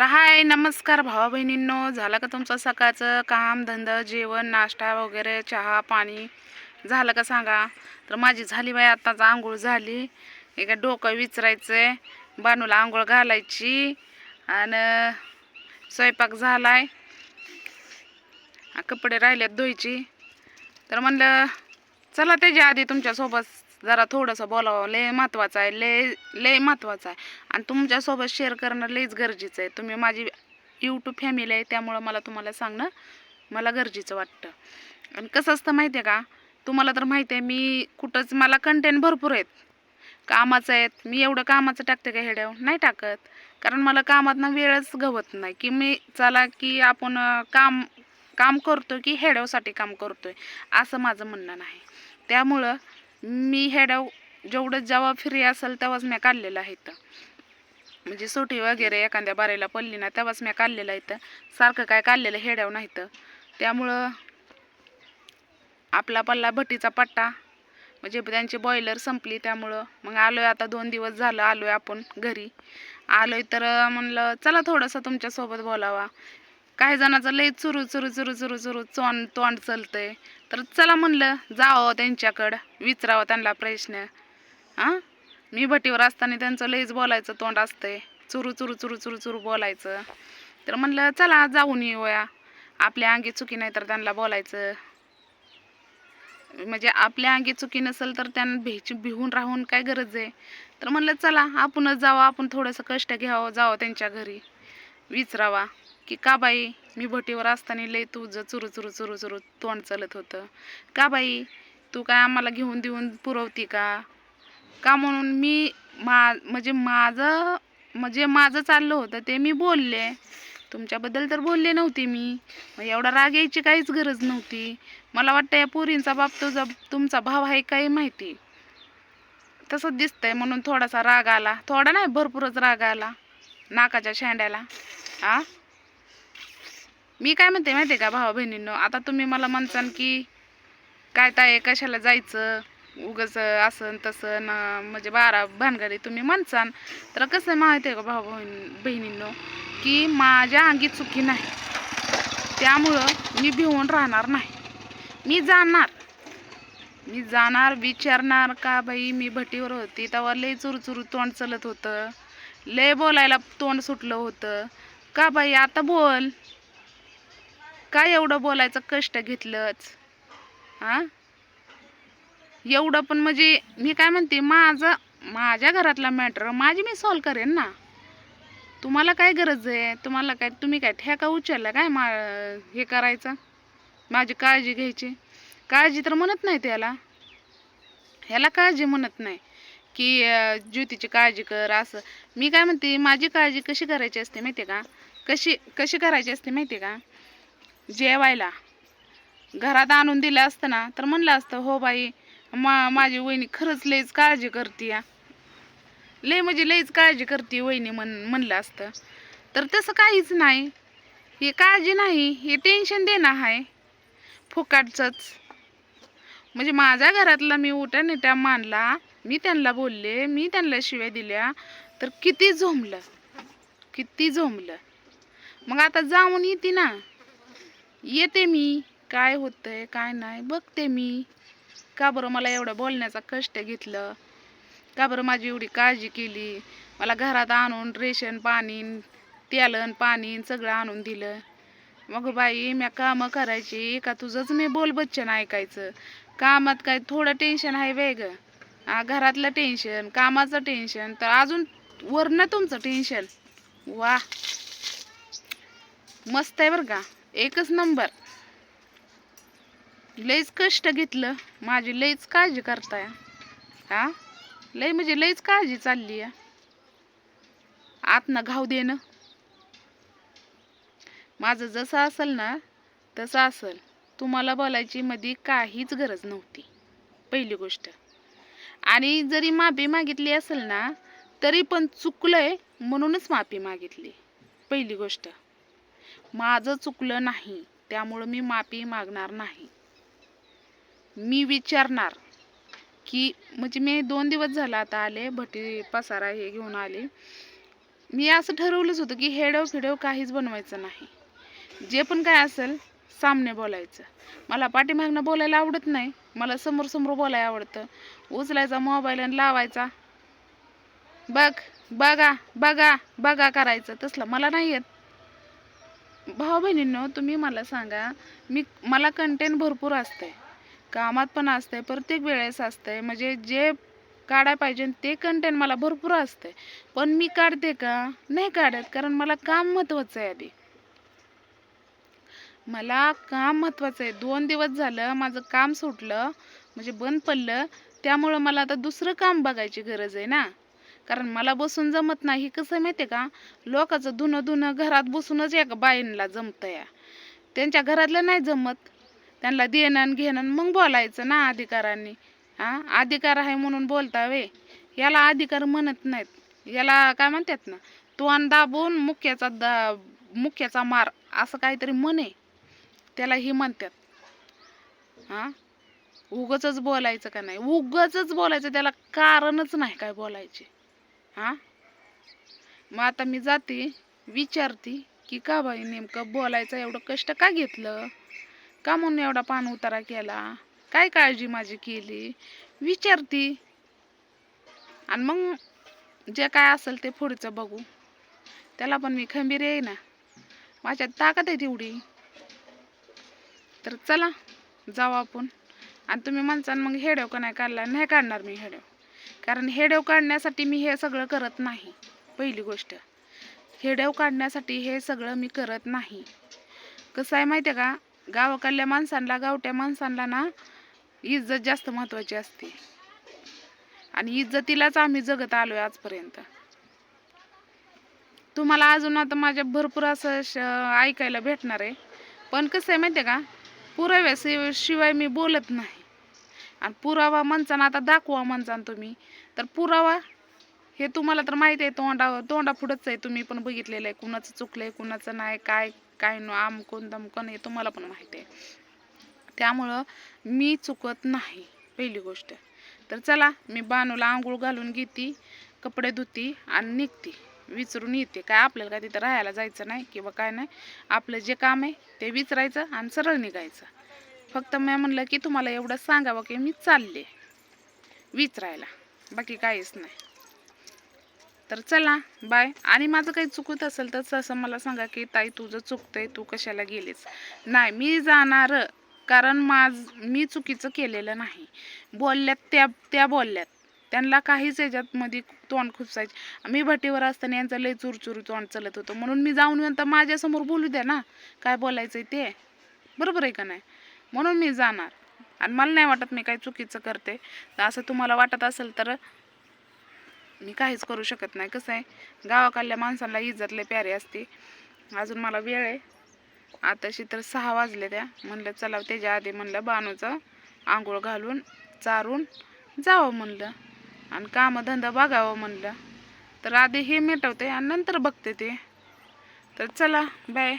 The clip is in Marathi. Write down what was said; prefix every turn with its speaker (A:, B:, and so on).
A: हाय नमस्कार भावा बहिणींनो, झालं का तुमचं सकाळचं काम धंदा जेवण नाश्ता वगैरे चहा पाणी झालं का सांगा. तर माझी झाली बाई, आताच आंघोळ झाली. एका डोकं विचरायचंय, बानूला आंघोळ घालायची आणि स्वयंपाक झालाय, कपडे राहिलेत धुवायची. तर म्हणलं चला त्याच्या आधी तुमच्यासोबत जरा थोडंसं बोलावं. लय महत्त्वाचं आहे, लय लय महत्त्वाचं आहे आणि तुमच्यासोबत शेअर करणं लयच गरजेचं आहे. तुम्ही माझी यूट्यूब फॅमिली आहे, त्यामुळं मला तुम्हाला सांगणं मला गरजेचं वाटतं. आणि कसं असतं माहिती आहे का, तुम्हाला तर माहिती आहे मी कुठंच, मला कंटेंट भरपूर आहेत, कामाचं आहेत. मी एवढं कामाचं टाकते का हेड्यावर नाही टाकत, कारण मला कामातनं वेळच गवत नाही की मी चला की आपण काम काम करतो की हेड्यावसाठी काम करतोय असं माझं म्हणणं नाही. त्यामुळं मी हेड्याव जेवढं जेव्हा फ्री असेल तेव्हाच मी काढलेलं आहे इथं. म्हणजे सुट्टी वगैरे एखाद्या बारीला पडली ना तेव्हाच मी काढलेलं आहे इथं, सारखं काय काढलेलं हेड्याव नाही तर. त्यामुळं आपला पल्ला भट्टीचा पट्टा म्हणजे त्यांची बॉयलर संपली, त्यामुळं मग आलोय. आता 2 दिवस झालं आलोय आपण घरी आलोय. तर म्हणलं चला थोडंसं तुमच्यासोबत बोलावा. काही जणांचं लई चुरू चुरू चुरू चुरू चुरू तोंड चलतंय, तर चला म्हणलं जावं त्यांच्याकडं, विचारावं त्यांना प्रश्न. हां, मी भटीवर असताना त्यांचं लईच बोलायचं तोंड असतंय, चुरू चुरू चुरू चुरू चुरू बोलायचं. तर म्हणलं चला जाऊन येऊया, आपल्या अंगी चुकी नाही तर त्यांना बोलायचं. म्हणजे आपल्या अंगी चुकी नसेल तर त्यांना भिवून राहून काय गरज आहे. तर म्हणलं चला आपणच जावं, आपण थोडंसं कष्ट घ्यावं, जावं त्यांच्या घरी, विचारावा की का बाई मी भटीवर असताना लई तुझं चुरू चुरू चुरू चुरू तोंड चालत होतं, का बाई तू काय आम्हाला घेऊन देऊन पुरवती का का म्हणून मी माझं चाललं होतं ते मी बोलले. तुमच्याबद्दल तर बोलले नव्हते मी, मग एवढा राग यायची काहीच गरज नव्हती. मला वाटतं या पोरींचा बाप तुमचा भाव आहे काही माहिती, तसंच दिसतंय म्हणून थोडासा राग आला. थोडा नाही, भरपूरच राग आला नाकाच्या शेंड्याला. आ मी काय म्हणते माहिती आहे का भावा बहिणींनो, आता तुम्ही मला म्हणसान की काय ताय कशाला जायचं उगाच असं तसं ना, म्हणजे 12 भानगडी तुम्ही म्हणसान. तर कसं माहिती आहे का भावा बहिणींनो, की माझ्या अंगी चुकी नाही, त्यामुळं मी भिवून राहणार नाही. मी जाणार विचारणार का बाई मी भटीवर होती तेव्हा लय चुरचुरू तोंड चलत होतं, लय बोलायला तोंड सुटलं होतं, का बाई आता बोल, काय एवढं बोलायचं कष्ट घेतलंच. हां, एवढं पण म्हणजे मी काय म्हणते, माझ्या घरातला मॅटर मी सॉल्व करेन ना. तुम्हाला काय गरज आहे, तुम्ही काय ठेका उचलला काय हे करायचं, माझी काळजी घ्यायची. काळजी तर म्हणत नाही ह्याला काळजी म्हणत नाही की ज्योतीची काळजी कर असं. मी काय म्हणते, माझी काळजी कशी करायची असते माहिती आहे का, कशी करायची असते माहिती आहे का, जेवायला घरात आणून दिलं असतं ना तर म्हणलं असतं हो बाई माझी वहिनी खरंच लईच काळजी करते, लय म्हणजे लईच काळजी करते वहिनी म्हणलं असतं. तर तसं काहीच नाही, हे काळजी नाही, हे टेन्शन देणं आहे फुकाटचंच. म्हणजे माझ्या घरातला मी उठ्या नेट्या मानला, मी त्यांना बोलले, मी त्यांना शिव्या दिल्या, तर किती झोंबलं. मग आता जाऊन येते मी, काय होतंय काय नाही बघते मी. का बरं मला एवढं बोलण्याचा कष्ट घेतलं, का बरं माझी एवढी काळजी केली, मला घरात आणून रेशन पाणी तेलन पाणी सगळं आणून दिलं. मग बाई मी कामं करायची का तुझंच मी बोलबच्चन ऐकायचं. कामात काय थोडं टेन्शन आहे वेग, घरातलं टेन्शन, कामाचं टेन्शन, तर अजून वरनं तुमचं टेन्शन. वा, मस्त आहे बरं का, एकच नंबर. लईच कष्ट घेतलं, माझी लईच काळजी करताय. हा, लई म्हणजे लईच काळजी चालली आहे, आतनं घाव देणं. माझं जसं असेल ना तसं असेल, तुम्हाला बोलायची मध्ये काहीच गरज नव्हती, पहिली गोष्ट. आणि जरी माफी मागितली असेल ना तरी पण चुकलंय म्हणूनच माफी मागितली, पहिली गोष्ट. माझं चुकलं नाही त्यामुळं मी माफी मागणार नाही. मी विचारणार की म्हणजे मी 2 दिवस झाला आता आले, भटी पसारा हे घेऊन आले. मी असं ठरवलंच होतं की हेडव फिडव काहीच बनवायचं नाही. जे पण काय असेल सामने बोलायचं. मला पाठीमागनं बोलायला आवडत नाही, मला समोर समोर बोलायला आवडतं. उचलायचा मोबाईल आणि लावायचा, बघ, बघा बघा बघा करायचं, तसलं मला नाही येत. भाऊ बहिणींनो, तुम्ही मला सांगा, मला कंटेंट भरपूर असते, कामात पण असते, प्रत्येक वेळेस असते. म्हणजे जे काढायला पाहिजे ते कंटेंट मला भरपूर असते, पण मी काढते का? नाही काढत, कारण मला काम महत्त्वाचं आहे. आधी मला काम महत्त्वाचं आहे. 2 दिवस झालं माझं काम सुटलं, म्हणजे बंद पडलं. त्यामुळं मला आता दुसरं काम बघायची गरज आहे ना, कारण मला बसून जमत नाही. कसं माहिती आहे का, लोकांचं धुणं घरात बसूनच एका बाईंना जमतं या, त्यांच्या घरातलं नाही जमत. त्यांना देणं आणि घेणं मग बोलायचं ना अधिकारांनी. हां, अधिकार आहे म्हणून बोलता वे, याला अधिकार म्हणत नाहीत. याला काय म्हणतात ना, तोंड दाबून मुख्याचा मार, असं काहीतरी म्हणे, त्याला ही म्हणतात. हां, उगाचच बोलायचं का नाही, उगाचच बोलायचं, त्याला कारणच नाही काय बोलायचे. हां, मग आता मी जाते, विचारते की का बाई नेमकं बोलायचं एवढं कष्ट का घेतलं, का म्हणून एवढा पान उतारा केला, काय काळजी माझी केली, विचारते. आणि मग जे काय असेल ते पुढचं बघू. त्याला पण मी खंबीर आहे ना, माझ्यात ताकद आहे तेवढी. तर चला जाऊ आपण. आणि तुम्ही म्हणसान मग हेडेव का नाही काढला, नाही काढणार मी हेडेव, कारण हेडेव काढण्यासाठी मी हे सगळं करत नाही. पहिली गोष्ट, हेडेव काढण्यासाठी हे सगळं मी करत नाही. कसं आहे माहिती आहे का, गावाकडल्या माणसांना, गावट्या माणसांना ना इज्जत जास्त महत्त्वाची असते, आणि इज्जतीलाच आम्ही जगत आलोय आजपर्यंत. तुम्हाला अजून आता माझ्या भरपूर असं ऐकायला भेटणार आहे, पण कसं आहे माहिती आहे का, पुराव्याशिवाय मी बोलत नाही. आणि पुरावा म्हणसान, आता दाखवा म्हणसान तुम्ही, तर पुरावा हे तुम्हाला तर माहिती आहे, तोंडापुढंच आहे. तुम्ही पण बघितलेलं आहे, कुणाचं चुकलंय कुणाचं नाही, काय काय नो आमकोन दमकोन, हे तुम्हाला पण माहिती आहे. त्यामुळं मी चुकत नाही, पहिली गोष्ट. तर चला, मी बानूला आंघोळ घालून घेते, कपडे धुती आणि निघते, विचारून येते. काय आपल्याला काय तिथं राहायला जायचं नाही किंवा काय नाही, आपलं जे काम आहे ते विचारायचं आणि सरळ निघायचं. फक्त मी म्हणलं की तुम्हाला एवढं सांगावं की मी चालले विचारायला, बाकी काहीच नाही. तर चला बाय. आणि माझं काही चुकत असेल तर तसं मला सांगा की ताई तुझं चुकतंय, तू कशाला गेलीस. नाही, मी जाणार, कारण मी चुकीचं केलेलं नाही. बोलल्यात त्या बोलल्यात, त्यांना काहीच याच्यात मध्ये तोंड खुपसायचे. मी भटीवर असताना यांचं लय चुरचुरी तोंड चालत होतं, म्हणून मी जाऊन नंतर माझ्यासमोर बोलू द्या ना काय बोलायचं ते, बरोबर आहे का नाही. म्हणून मी जाणार, आणि मला नाही वाटत मी काही चुकीचं करते. तर असं तुम्हाला वाटत असेल तर मी काहीच करू शकत नाही. कसं आहे, गावाकडल्या माणसांना इज्जत लय प्यारी असते. अजून मला वेळ आहे, आताशी तर 6 वाजले. त्या म्हणलं चला त्याच्या आधी म्हणलं बानूचं आंघोळ घालून चारून जावं म्हणलं, आणि कामधंदा बघावं म्हणलं. तर आधी हे मिटवते आणि नंतर बघते ते. तर चला बाय.